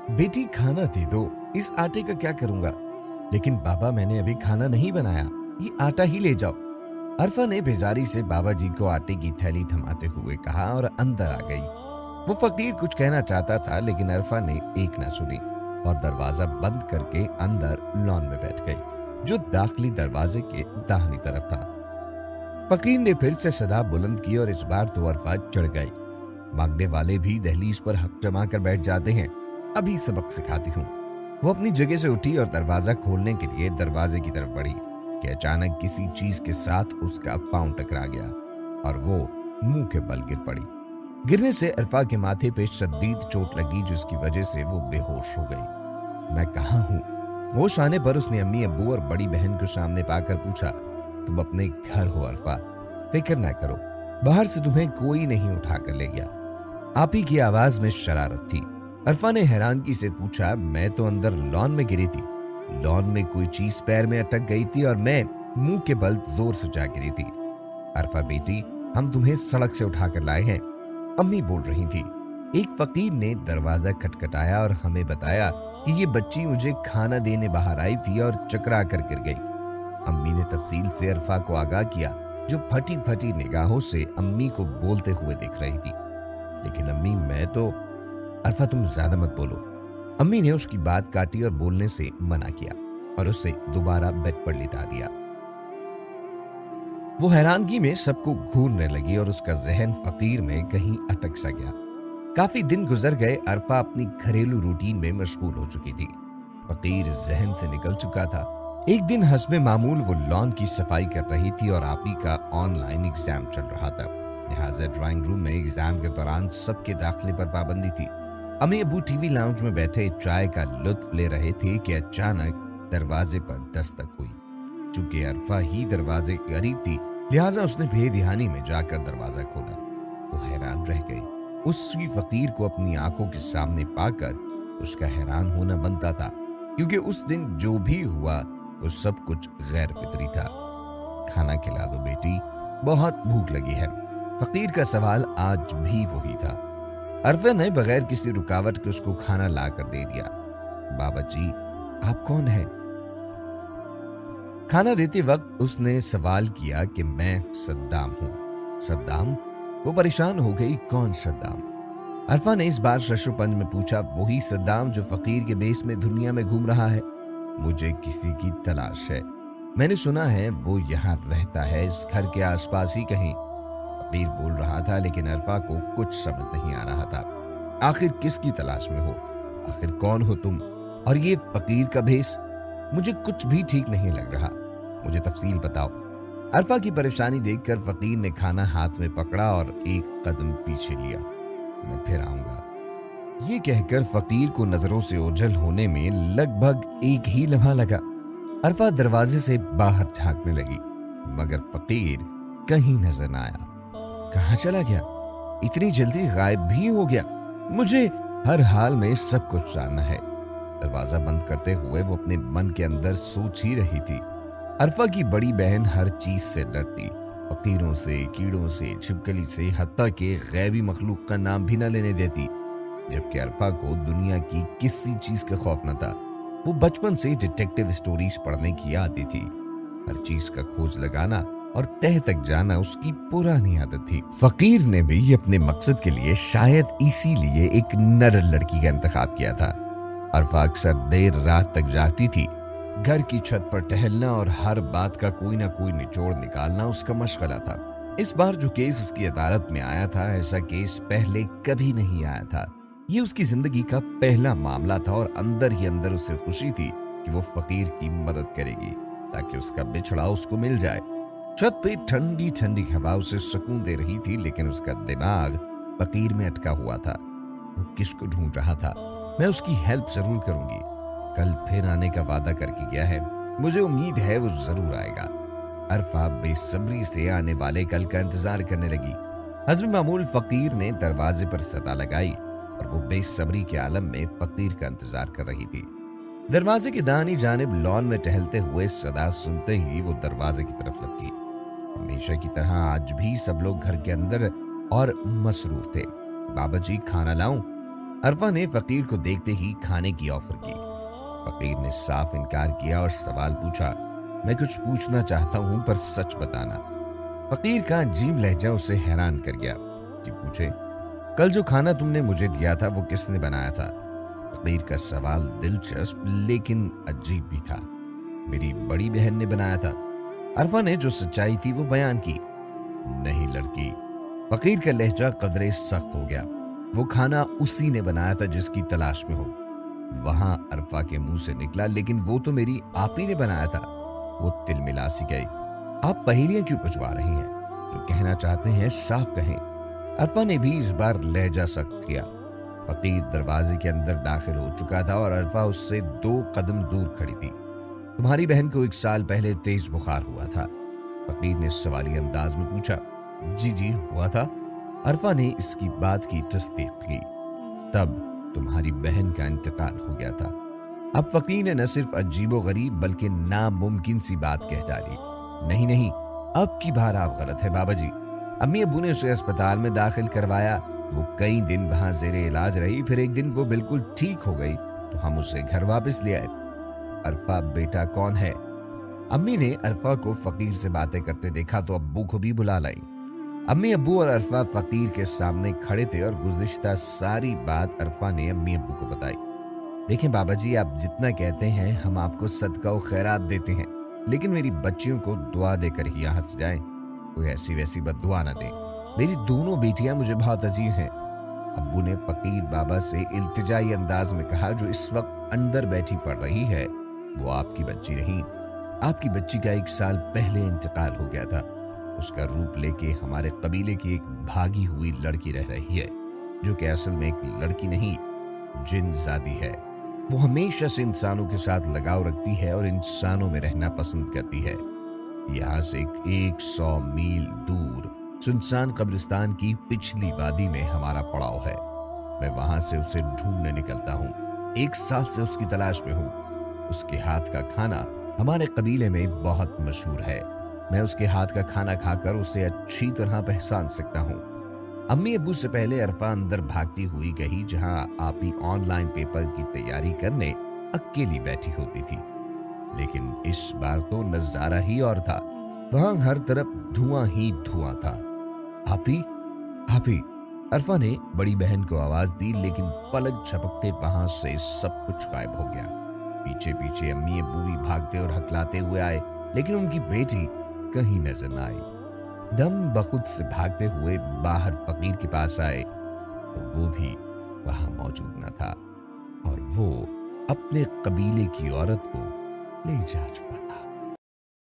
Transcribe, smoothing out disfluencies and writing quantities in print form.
बेटी खाना दे दो, इस आटे का क्या करूंगा? लेकिन बाबा मैंने अभी खाना नहीं बनाया, ये आटा ही ले जाओ। अरफा ने बेजारी से बाबा जी को आटे की थैली थमाते हुए कहा और अंदर आ गई। वो फकीर कुछ कहना चाहता था लेकिन अरफा ने एक ना सुनी और दरवाजा बंद करके अंदर लॉन में बैठ गई, जो दाखिली दरवाजे के दाहिनी तरफ था। फकीर ने फिर से सदा बुलंद की और इस बार तो अरफा चढ़ गई। मांगने वाले भी दहलीज पर हक जमा कर बैठ जाते हैं, अभी सबक सिखाती हूँ। वो अपनी जगह से उठी और दरवाजा खोलने के लिए दरवाजे की तरफ बढ़ी कि अचानक किसी चीज के साथ उसका पांव टकरा गया और वो मुंह के बल गिर पड़ी। गिरने से अरफा के माथे पे शदीद चोट लगी, जिसकी वजह से वो बेहोश हो गई। मैं कहाँ हूँ? होश आने पर उसने अम्मी, अब्बू और बड़ी बहन को सामने पाकर पूछा, तुम अपने घर हो अरफा, फिक्र ना करो, बाहर से तुम्हें कोई नहीं उठा कर ले गया। आप ही की आवाज में शरारत थी। अरफा ने हैरानगी से पूछा, मैं तो अंदर लॉन में गिरी थी। लॉन में कोई चीज पैर में अटक गई थी और मैं मुंह के बल जोर से जा गिरी थी। अरफा बेटी, हम तुम्हें सड़क से उठाकर लाए हैं, अम्मी बोल रही थी। एक फकीर ने दरवाजा खटखटाया और हमें बताया कि ये बच्ची मुझे खाना देने बाहर आई थी और चकरा कर गिर गई। अम्मी ने तफसील से अरफा को आगाह किया, जो फटी फटी निगाहों से अम्मी को बोलते हुए देख रही थी। लेकिन अम्मी, मैं तो... अरफा, तुम ज्यादा मत बोलो। अम्मी ने उसकी बात काटी और बोलने से मना किया और उसे दोबारा बेड पर लिटा दिया। वो हैरानगी में सबको घूरने लगी और उसका जहन फकीर में कहीं अटक सा गया। काफी दिन गुजर गए। अरफा अपनी घरेलू रूटीन में मशगूल हो चुकी थी। फकीर जहन से निकल चुका था। एक दिन हस्बे मामूल वो लॉन की सफाई कर रही थी और आप ही का ऑनलाइन एग्जाम चल रहा था। लिहाजा ड्राइंग रूम में एग्जाम के दौरान सबके दाखिले पर पाबंदी थी। अम्मी अबू टीवी लाउंज में बैठे चाय का लुत्फ ले रहे थे कि अचानक दरवाजे पर दस्तक हुई। चूंकि अरफा ही दरवाजे के करीब थी, लिहाजा उसने बेध्यानी में जाकर दरवाजा खोला। वो हैरान रह गई। उसी फकीर को अपनी आंखों के सामने पाकर उसका हैरान होना बनता था, क्योंकि उस दिन जो भी हुआ वो सब कुछ गैर फितरी था। खाना खिला दो बेटी, बहुत भूख लगी है। फकीर का सवाल आज भी वही था। अरफा ने बगैर किसी रुकावट के उसको खाना ला कर दे दिया। बाबा जी, आप कौन हैं? खाना देते वक्त उसने सवाल किया कि मैं सद्दाम हूं। सद्दाम? वो परेशान हो गई, कौन सद्दाम? अरफा ने इस बार शशुपंज में पूछा, वही सद्दाम जो फकीर के बेस में दुनिया में घूम रहा है। मुझे किसी की तलाश है, मैंने सुना है वो यहाँ रहता है, इस घर के आसपास ही कहीं। फकीर बोल रहा था, लेकिन अरफा को कुछ समझ नहीं आ रहा था। आखिर किसकी तलाश में हो? आखिर कौन हो तुम? और ये फकीर का भेस? मुझे कुछ भी ठीक नहीं लग रहा, मुझे तफसील बताओ। अरफा की परेशानी देखकर फकीर ने खाना हाथ में पकड़ा और एक कदम पीछे लिया। मैं फिर आऊंगा, ये कहकर फकीर को नजरों से ओझल होने में लगभग एक ही लम्हा लगा। अरफा दरवाजे से बाहर झांकने लगी, मगर फकीर कहीं नजर न आया। कहाँ चला गया? इतनी जल्दी गायब भी हो गया? मुझे हर हाल में सब कुछ जानना है। दरवाजा बंद करते हुए वो अपने मन के अंदर सोच ही रही थी। अरफा की बड़ी बहन हर चीज से डरती, फकीरों से, कीड़ों से, छिपकली से, हत्ता के गैबी मखलूक का नाम भी न लेने देती। जबकि अरफा को दुनिया की किसी चीज का खौफ न था। वो बचपन से डिटेक्टिव स्टोरीज पढ़ने की आदत थी। हर चीज का खोज लगाना और तह तक जाना उसकी पुरानी आदत थी। फकीर ने भी अपने मकसद के लिए शायद इसीलिए एक नर लड़की का इंतखाब किया था। अरफा अक्सर देर रात तक जाती थी। घर की छत पर टहलना और हर बात का कोई ना कोई निचोड़ निकालना उसका मशगला था। इस बार जो केस उसकी अदालत में आया था, ऐसा केस पहले कभी नहीं आया था। ये उसकी जिंदगी का पहला मामला था और अंदर ही अंदर उसे खुशी थी कि वो फकीर की मदद करेगी ताकि उसका बिछड़ा उसको मिल जाए। छत पे ठंडी ठंडी हवा उसे सुकून दे रही थी, लेकिन उसका दिमाग फकीर में अटका हुआ था। वो किसको ढूंढ रहा था? मैं उसकी हेल्प जरूर करूंगी। कल फिर आने का वादा करके गया है, मुझे उम्मीद है वो जरूर आएगा। अरफा बेसब्री से आने वाले कल का इंतजार करने लगी। हस्बे मामूल फकीर ने दरवाजे पर सदा लगाई और वो बेसब्री के आलम में फकीर का इंतजार कर रही थी। दरवाजे की दाहिनी जानिब लॉन में टहलते हुए सदा सुनते ही वो दरवाजे की तरफ लपकी। हमेशा की तरह आज भी सब लोग घर के अंदर और मसरूफ थे। बाबा जी, खाना लाऊं? अरफा ने फकीर को देखते ही खाने की ऑफर की। फकीर ने साफ इनकार किया और सवाल पूछा, मैं कुछ पूछना चाहता हूं पर सच बताना। फकीर का अजीब लहजा उसे हैरान कर गया। जी पूछे, कल जो खाना तुमने मुझे दिया था वो किसने बनाया था? फकीर का सवाल दिलचस्प लेकिन अजीब भी था। मेरी बड़ी बहन ने बनाया था। अरफा ने जो सच्चाई थी वो बयान की। नहीं लड़की, फकीर का लहजा कदरे सख्त हो गया। वो खाना उसी ने बनाया था जिसकी तलाश में हो। वहां अरफा के मुंह से निकला, लेकिन वो तो मेरी आप ही ने बनाया था। वो तिलमिला सी गई। आप पहेलियां क्यों पूछवा रही हैं? जो कहना चाहते हैं साफ कहें। अरफा ने भी इस बार लहजा सख्त किया। फकीर दरवाजे के अंदर दाखिल हो चुका था और अरफा उससे 2 कदम दूर खड़ी थी। तुम्हारी बहन को 1 साल पहले तेज बुखार हुआ था। फकीर ने सवाली अंदाज में पूछा। जी हुआ था। अरफा ने इसकी बात की तस्दीक की। तब तुम्हारी बहन का इंतकाल हो गया था। अब फकीर ने न सिर्फ अजीबो गरीब बल्कि नामुमकिन सी बात कह डाली। नहीं, अब की बार आप गलत है बाबा जी। अम्मी अब्बू ने उसे अस्पताल में दाखिल करवाया। वो कई दिन वहां जेरे इलाज रही। फिर एक दिन वो बिल्कुल ठीक हो गई तो हम उसे घर वापस ले आए। अरफा बेटा कौन है? अम्मी ने अरफा को फकीर से बातें करते देखा तो अब्बू को भी बुला लाई। अम्मी अब्बू और अरफा फकीर के सामने खड़े थे और गुज़िश्ता सारी बात अरफा ने अम्मी अब्बू को बताई। देखें बाबा जी, आप जितना कहते हैं हम आपको सदका और खैरात देते हैं, लेकिन मेरी बच्चियों को दुआ देकर ही यहाँ से जाएं। कोई ऐसी वैसी बद्दुआ ना दें। मेरी दोनों बेटियां मुझे बहुत अजीज हैं। अब्बू ने फकीर बाबा से इल्तिजाई अंदाज में कहा। जो इस वक्त अंदर बैठी पड़ रही है वो आपकी बच्ची नहीं। आपकी बच्ची का 1 साल पहले इंतकाल हो गया था। उसका रूप लेके हमारे कबीले की एक भागी हुई लड़की रह रही है, जो कि असल में एक लड़की नहीं, जिनजादी है। वो हमेशा से इंसानों के साथ लगाव रखती है और इंसानों में रहना पसंद करती है। यहाँ से 100 मील दूर सुनसान कब्रिस्तान की पिछली वादी में हमारा पड़ाव है। मैं वहां से उसे ढूंढने निकलता हूँ। 1 साल से उसकी तलाश में हूँ। उसके हाथ का खाना हमारे कबीले में बहुत मशहूर है। मैं उसके हाथ का खाना खाकर उसे अच्छी तरह पहचान सकता हूँ। अम्मी अब्बू से पहले अरफा अंदर भागती हुई गई, जहां आप ही ऑनलाइन पेपर की तैयारी करने अकेली बैठी होती थी। लेकिन इस बार तो नजारा ही और था। वहां हर तरफ धुआं ही धुआं था। आप ही अरफा ने बड़ी बहन को आवाज दी, लेकिन पलक झपकते वहां से सब कुछ गायब हो गया। पीछे पीछे अम्मी अब्बू भी भागते और हकलाते हुए आए, लेकिन उनकी बेटी कहीं नजर न आई। दम बखुद से भागते हुए बाहर फकीर के पास आए तो वो भी वहां मौजूद न था और वो अपने कबीले की औरत को ले जा चुका था।